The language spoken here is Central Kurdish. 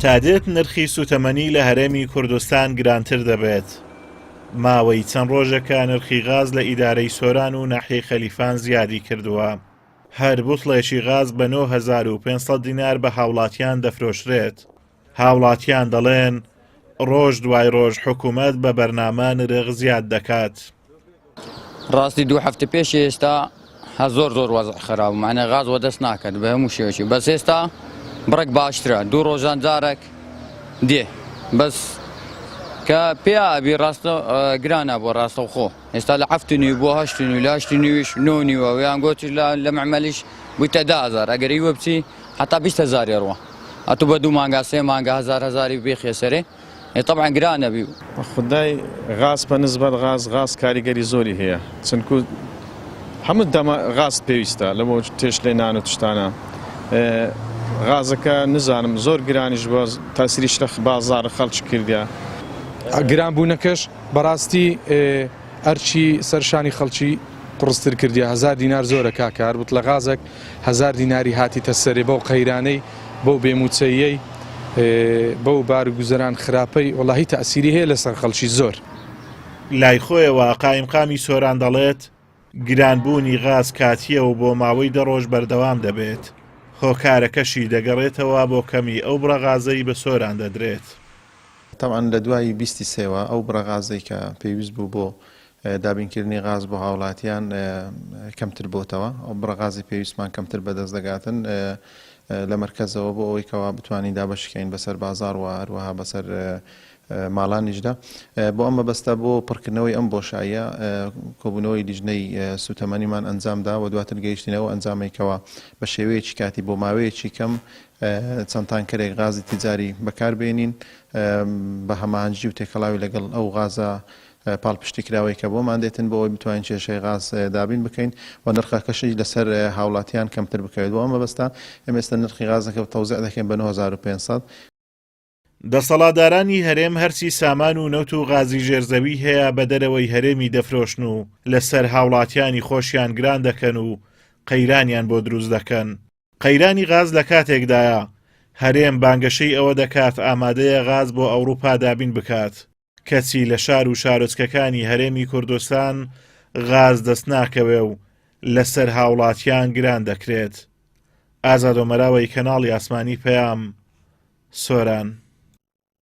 تا دێت نرخی سوتەمەنی لە هەرێمی کوردستان گرانتر دەبێت. ماوەی چەند ڕۆژەکە نرخی غاز لە ئیدارەی سۆران و ناحیەی خەلیفان زیادی کردووە. هەر بوتڵێکی غاز بە 9500 دینار بە هاوڵاتیان دەفرۆشرێت. هاوڵاتیان دەڵێن ڕۆژ دوای ڕۆژ حکوومەت بە بەرنامە نرخ زیاد دەکات. ڕاستی 2 هەفتە پێش ئێستا زۆر وەزع خراپ معنە غاز وەدەست ناکات بە هەموو شێوەیەکی بەس ئێستا بڕێک باشترە 2 ڕۆژان جارێک دێ بەس کە پێیا ئەبی ڕاستە گرانە بۆ ڕاستەوخۆ ئێستا لە 7 بۆ 8 لە 8 9 ویان گوتی لە معمەلیش بوویتە 10,000 ئەگەری وە بچی حتا 20,000 ڕوە ئەتو بە 2 مانگا 3 مانگا 1000 بێخێ سەرێ طبعا گرانە بی خدای غاز بە نسبەت غاز کاریگەری زۆری هەیە چونکو هەموو دەمە غاز پێویستە لەبۆ تێش لێ نان و تشتانە غازەکە نزانم زۆر گرانیش بۆ تاسیریش لە بازار خەڵکی کردیا گرانبوونەکەش بەڕاستی ئەرچی سەرشانی خەڵکی قڕستر کردیا 1000 دینار زۆرە کاکار بوت لە غازێک 1000 دیناری هاتیتە سەرێ بەو قەیرانەی بەو بێموچەیەی بەو بارگوزەران خراپەی وەڵاهی تەئسیری هەیە لەسەر خەڵکی زۆر. لای خۆیەوە قایمقامی سۆران دەڵێت گرانبوونی غاز کاتیە و بۆ ماوەی 10 ڕۆژ بەردەوام دەبێت. هۆکارەکەشی دەگەڕێتەوە بۆ کەمی ئەو بڕەغازەی بە سۆران دەدرێت. تەمان لە دوای 23ەوە ئەو بڕەغازەی کە پێویست بوو بۆ دابینکردنی غاز بۆ هاوڵاتیان کەمتر بۆتەوە ئەو بڕەغازی پێویستمان کەمتر بەدەست دەگاتن لە مرکزەوە بۆ ئەوەی کەوا بتوانین دابەشکەین بەسەر بازار و هەروەها بەسەر ماڵانیشدا بۆ ئەمە بەستە بۆ پڕکردنەوەی ئەم بۆشاییە کۆبوونەوەی لیژنەی سوتەمەنیمان ئەنجامدا و دواتر گەیشتینەوە ئەنجامێکەوە بە شێوەیەکی کاتی بۆ ماوەیەکی کەم چەند تانکەرێک غازی تیجاری بەکاربێنین بە هەماهەنگی و تێکەڵاوی لەگەڵ ئەو غازە پاڵپشتی کراوەی کە بۆمان دێتن بۆ ئەوەی بتوانین کێشەی غاز دابین بکەین و نرخەکەشی لەسەر هاوڵاتیان کەمتر بکەوێت بۆ ئەمە بەستا ئێمە ئێستا نرخی غازەکە تەوزیع دەکەین بە 9500. دەسەڵاتدارانی هەرێم هەرچی سامان و نەوت و غازی ژێرزەوی هەیە بە دەرەوەی هەرێمی دەفرۆشن و لەسەر هاوڵاتیانی خۆشیان گران دەکەن و قەیرانیان بۆ دروست دەکەن. قەیرانی غاز لە کاتێکدایە هەرێم بانگەشەی ئەوە دەکات ئامادەیە غاز بۆ ئەوروپا دابین بکات. کەچی لە شار و شارۆچکەکانی هەرێمی کوردستان غاز دەست ناکەوێ و لەسەر هاوڵاتیان گران دەکرێت. ئازاد ئۆمەراوی کەناڵی ئاسمانی پەیام، سۆران.